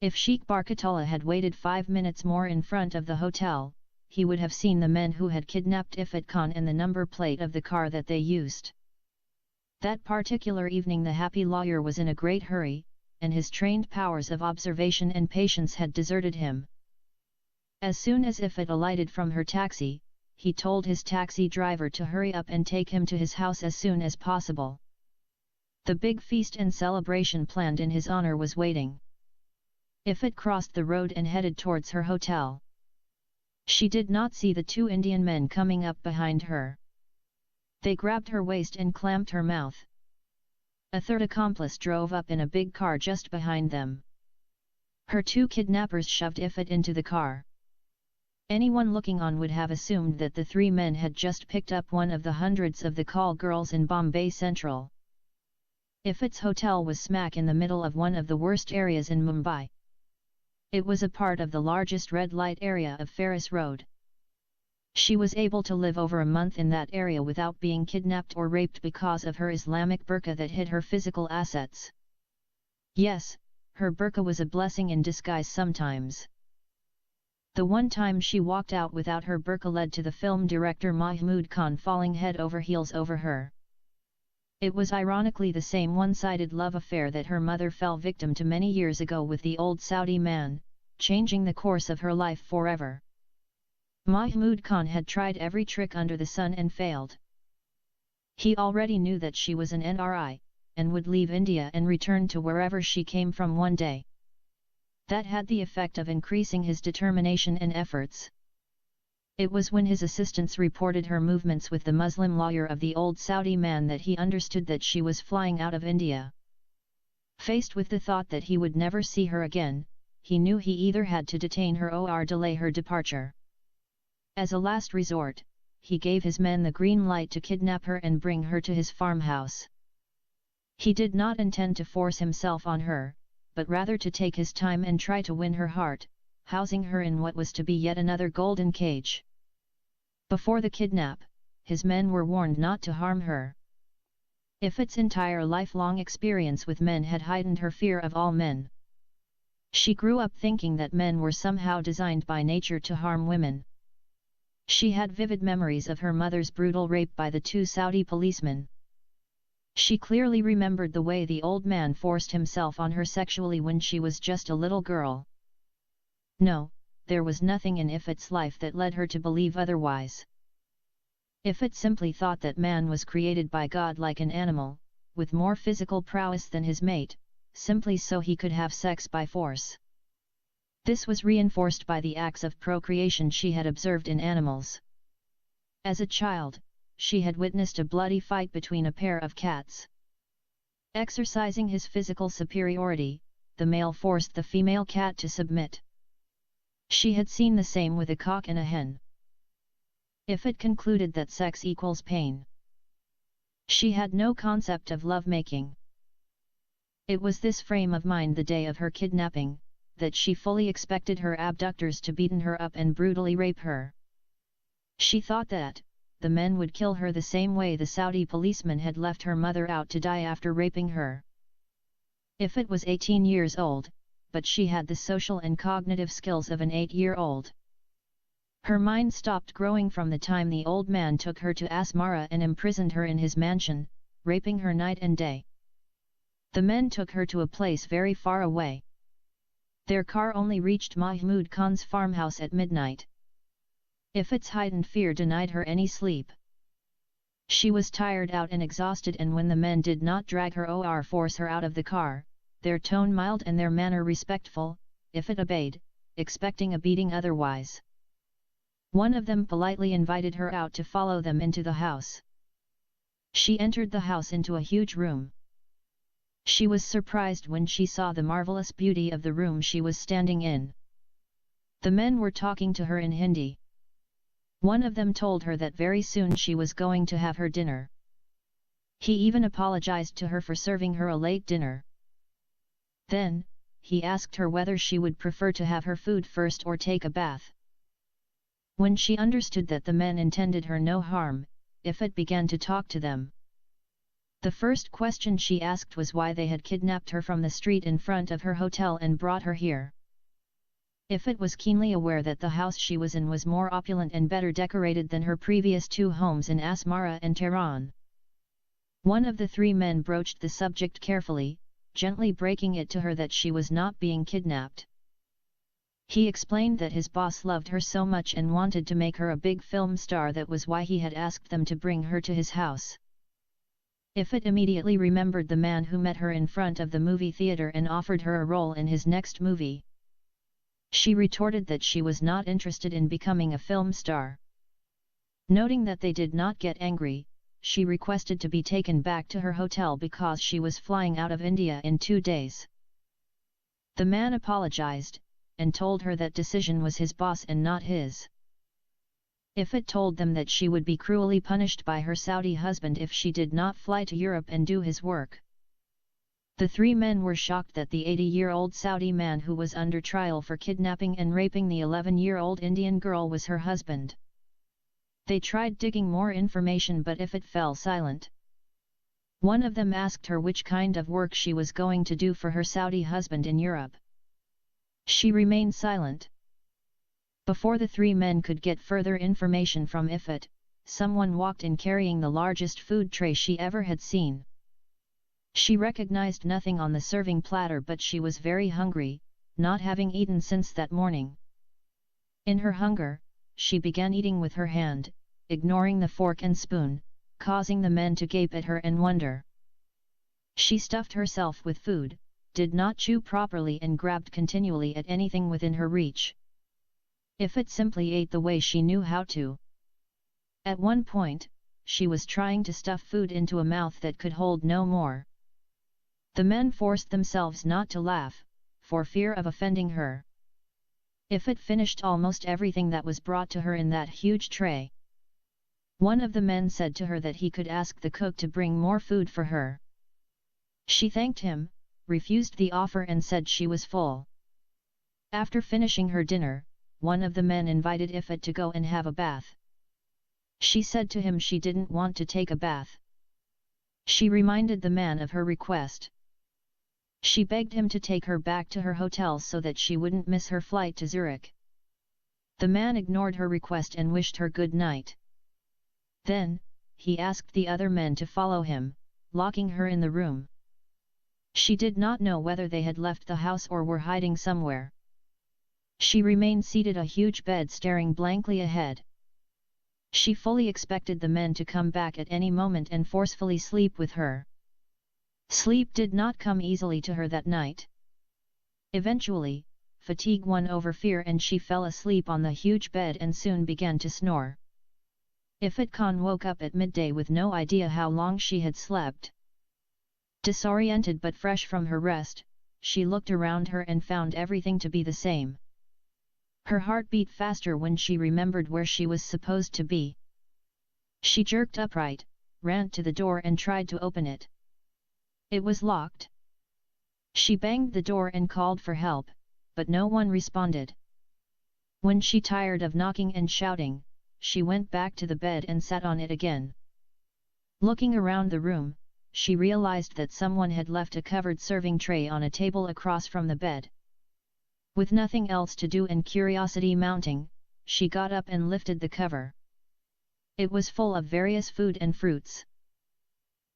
If Sheikh Barkatullah had waited 5 minutes more in front of the hotel, he would have seen the men who had kidnapped Ifat Khan and the number plate of the car that they used. That particular evening the happy lawyer was in a great hurry, and his trained powers of observation and patience had deserted him. As soon as Ifat alighted from her taxi, he told his taxi driver to hurry up and take him to his house as soon as possible. The big feast and celebration planned in his honor was waiting. Ifat crossed the road and headed towards her hotel. She did not see the 2 Indian men coming up behind her. They grabbed her waist and clamped her mouth. A third accomplice drove up in a big car just behind them. Her 2 kidnappers shoved Ifat into the car. Anyone looking on would have assumed that the 3 men had just picked up one of the hundreds of the call girls in Bombay Central. Ifat's hotel was smack in the middle of one of the worst areas in Mumbai. It was a part of the largest red light area of Ferris Road. She was able to live over a month in that area without being kidnapped or raped because of her Islamic burqa that hid her physical assets. Yes, her burqa was a blessing in disguise sometimes. The one time she walked out without her burqa led to the film director Mahmood Khan falling head over heels over her. It was ironically the same one-sided love affair that her mother fell victim to many years ago with the old Saudi man, changing the course of her life forever. Mahmood Khan had tried every trick under the sun and failed. He already knew that she was an NRI, and would leave India and return to wherever she came from one day. That had the effect of increasing his determination and efforts. It was when his assistants reported her movements with the Muslim lawyer of the old Saudi man that he understood that she was flying out of India. Faced with the thought that he would never see her again, he knew he either had to detain her or delay her departure. As a last resort, he gave his men the green light to kidnap her and bring her to his farmhouse. He did not intend to force himself on her, but rather to take his time and try to win her heart, housing her in what was to be yet another golden cage. Before the kidnap, his men were warned not to harm her. Ifat's entire lifelong experience with men had heightened her fear of all men. She grew up thinking that men were somehow designed by nature to harm women. She had vivid memories of her mother's brutal rape by the 2 Saudi policemen. She clearly remembered the way the old man forced himself on her sexually when she was just a little girl. No, there was nothing in Ifat's life that led her to believe otherwise. Ifat simply thought that man was created by God like an animal, with more physical prowess than his mate, simply so he could have sex by force. This was reinforced by the acts of procreation she had observed in animals. As a child, she had witnessed a bloody fight between a pair of cats. Exercising his physical superiority, the male forced the female cat to submit. She had seen the same with a cock and a hen. Ifat concluded that sex equals pain. She had no concept of lovemaking. It was this frame of mind the day of her kidnapping, that she fully expected her abductors to beaten her up and brutally rape her. She thought that the men would kill her the same way the Saudi policeman had left her mother out to die after raping her. Ifat was 18 years old, but she had the social and cognitive skills of an 8-year-old. Her mind stopped growing from the time the old man took her to Asmara and imprisoned her in his mansion, raping her night and day. The men took her to a place very far away. Their car only reached Mahmood Khan's farmhouse at midnight. Ifat's heightened fear denied her any sleep. She was tired out and exhausted, and when the men did not drag her or force her out of the car, their tone mild and their manner respectful, Ifat obeyed, expecting a beating otherwise. One of them politely invited her out to follow them into the house. She entered the house into a huge room. She was surprised when she saw the marvelous beauty of the room she was standing in. The men were talking to her in Hindi. One of them told her that very soon she was going to have her dinner. He even apologized to her for serving her a late dinner. Then, he asked her whether she would prefer to have her food first or take a bath. When she understood that the men intended her no harm, Ifat began to talk to them. The first question she asked was why they had kidnapped her from the street in front of her hotel and brought her here. Ifit was keenly aware that the house she was in was more opulent and better decorated than her previous 2 homes in Asmara and Tehran. One of the 3 men broached the subject carefully, gently breaking it to her that she was not being kidnapped. He explained that his boss loved her so much and wanted to make her a big film star, that was why he had asked them to bring her to his house. Ifit immediately remembered the man who met her in front of the movie theater and offered her a role in his next movie. She retorted that she was not interested in becoming a film star. Noting that they did not get angry, she requested to be taken back to her hotel because she was flying out of India in 2 days. The man apologized, and told her that decision was his boss and not his. Ifit told them that she would be cruelly punished by her Saudi husband if she did not fly to Europe and do his work. The 3 men were shocked that the 80-year-old Saudi man who was under trial for kidnapping and raping the 11-year-old Indian girl was her husband. They tried digging more information, but Ifit fell silent. One of them asked her which kind of work she was going to do for her Saudi husband in Europe. She remained silent. Before the 3 men could get further information from Ifit, someone walked in carrying the largest food tray she ever had seen. She recognized nothing on the serving platter, but she was very hungry, not having eaten since that morning. In her hunger, she began eating with her hand, ignoring the fork and spoon, causing the men to gape at her and wonder. She stuffed herself with food, did not chew properly and grabbed continually at anything within her reach. Ifit simply ate the way she knew how to. At one point, she was trying to stuff food into a mouth that could hold no more. The men forced themselves not to laugh, for fear of offending her. Ifit finished almost everything that was brought to her in that huge tray. One of the men said to her that he could ask the cook to bring more food for her. She thanked him, refused the offer and said she was full. After finishing her dinner, one of the men invited Ifit to go and have a bath. She said to him she didn't want to take a bath. She reminded the man of her request. She begged him to take her back to her hotel so that she wouldn't miss her flight to Zurich. The man ignored her request and wished her good night. Then, he asked the other men to follow him, locking her in the room. She did not know whether they had left the house or were hiding somewhere. She remained seated on a huge bed staring blankly ahead. She fully expected the men to come back at any moment and forcefully sleep with her. Sleep did not come easily to her that night. Eventually, fatigue won over fear and she fell asleep on the huge bed and soon began to snore. Ifit Khan woke up at midday with no idea how long she had slept. Disoriented but fresh from her rest, she looked around her and found everything to be the same. Her heart beat faster when she remembered where she was supposed to be. She jerked upright, ran to the door and tried to open it. It was locked. She banged the door and called for help, but no one responded. When she tired of knocking and shouting, she went back to the bed and sat on it again. Looking around the room, she realized that someone had left a covered serving tray on a table across from the bed. With nothing else to do and curiosity mounting, she got up and lifted the cover. It was full of various food and fruits.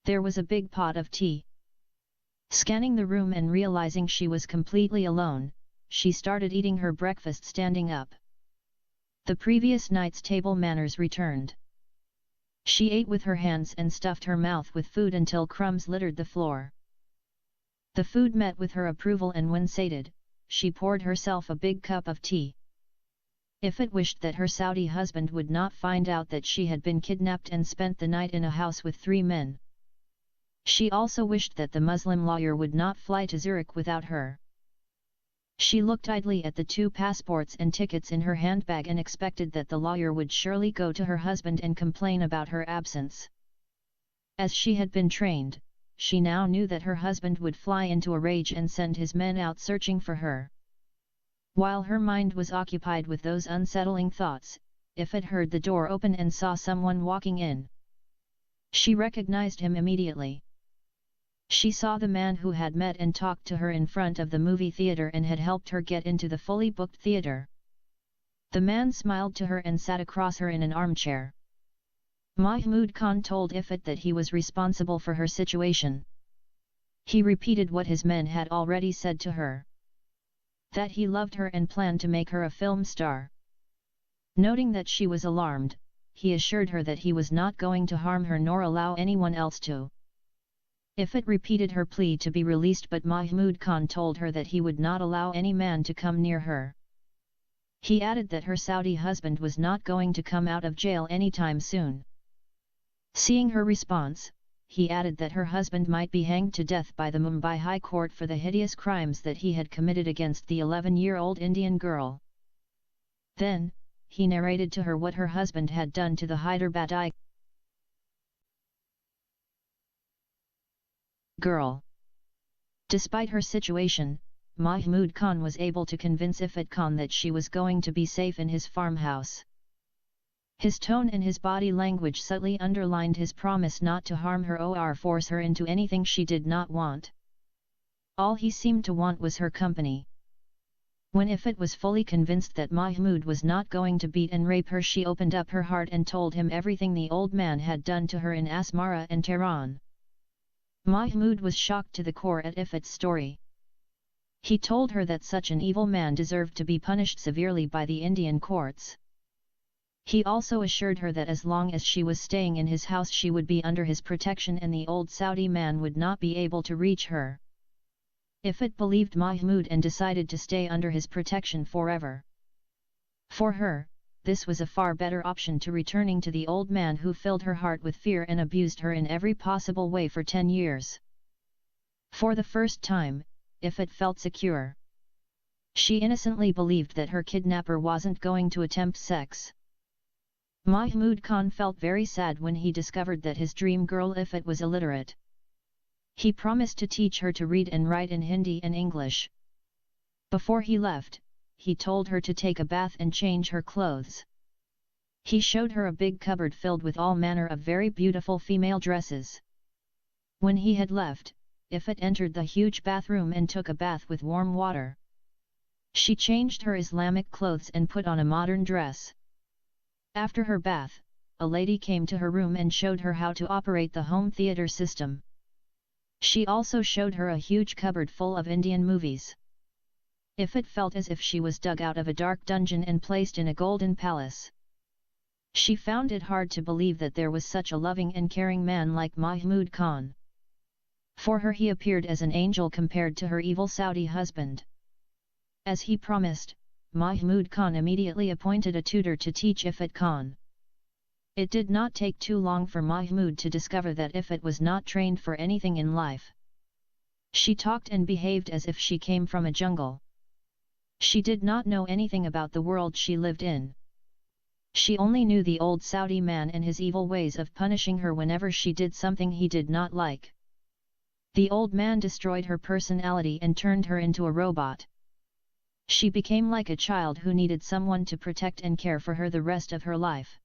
There was a big pot of tea. Scanning the room and realizing she was completely alone, she started eating her breakfast standing up. The previous night's table manners returned. She ate with her hands and stuffed her mouth with food until crumbs littered the floor. The food met with her approval and when sated, she poured herself a big cup of tea. Ifit wished that her Saudi husband would not find out that she had been kidnapped and spent the night in a house with 3 men. She also wished that the Muslim lawyer would not fly to Zurich without her. She looked idly at the 2 passports and tickets in her handbag and expected that the lawyer would surely go to her husband and complain about her absence. As she had been trained, she now knew that her husband would fly into a rage and send his men out searching for her. While her mind was occupied with those unsettling thoughts, Ifit heard the door open and saw someone walking in. She recognized him immediately. She saw the man who had met and talked to her in front of the movie theater and had helped her get into the fully booked theater. The man smiled to her and sat across her in an armchair. Mahmood Khan told Ifat that he was responsible for her situation. He repeated what his men had already said to her. That he loved her and planned to make her a film star. Noting that she was alarmed, he assured her that he was not going to harm her nor allow anyone else to. Ifat repeated her plea to be released, but Mahmood Khan told her that he would not allow any man to come near her. He added that her Saudi husband was not going to come out of jail anytime soon. Seeing her response, he added that her husband might be hanged to death by the Mumbai High Court for the hideous crimes that he had committed against the 11-year-old Indian girl. Then, he narrated to her what her husband had done to the Hyderabadi girl. Despite her situation, Mahmood Khan was able to convince Ifat Khan that she was going to be safe in his farmhouse. His tone and his body language subtly underlined his promise not to harm her or force her into anything she did not want. All he seemed to want was her company. When Ifat was fully convinced that Mahmood was not going to beat and rape her, she opened up her heart and told him everything the old man had done to her in Asmara and Tehran. Mahmood was shocked to the core at Ifat's story. He told her that such an evil man deserved to be punished severely by the Indian courts. He also assured her that as long as she was staying in his house she would be under his protection and the old Saudi man would not be able to reach her. Ifat believed Mahmood and decided to stay under his protection forever. For her, this was a far better option to returning to the old man who filled her heart with fear and abused her in every possible way for 10 years. For the first time, Ifat felt secure. She innocently believed that her kidnapper wasn't going to attempt sex. Mahmood Khan felt very sad when he discovered that his dream girl Ifat was illiterate. He promised to teach her to read and write in Hindi and English. Before he left, he told her to take a bath and change her clothes. He showed her a big cupboard filled with all manner of very beautiful female dresses. When he had left, Ifat entered the huge bathroom and took a bath with warm water. She changed her Islamic clothes and put on a modern dress. After her bath, a lady came to her room and showed her how to operate the home theater system. She also showed her a huge cupboard full of Indian movies. Ifat felt as if she was dug out of a dark dungeon and placed in a golden palace. She found it hard to believe that there was such a loving and caring man like Mahmood Khan. For her he appeared as an angel compared to her evil Saudi husband. As he promised, Mahmood Khan immediately appointed a tutor to teach Ifat Khan. It did not take too long for Mahmood to discover that Ifat was not trained for anything in life. She talked and behaved as if she came from a jungle. She did not know anything about the world she lived in. She only knew the old Saudi man and his evil ways of punishing her whenever she did something he did not like. The old man destroyed her personality and turned her into a robot. She became like a child who needed someone to protect and care for her the rest of her life.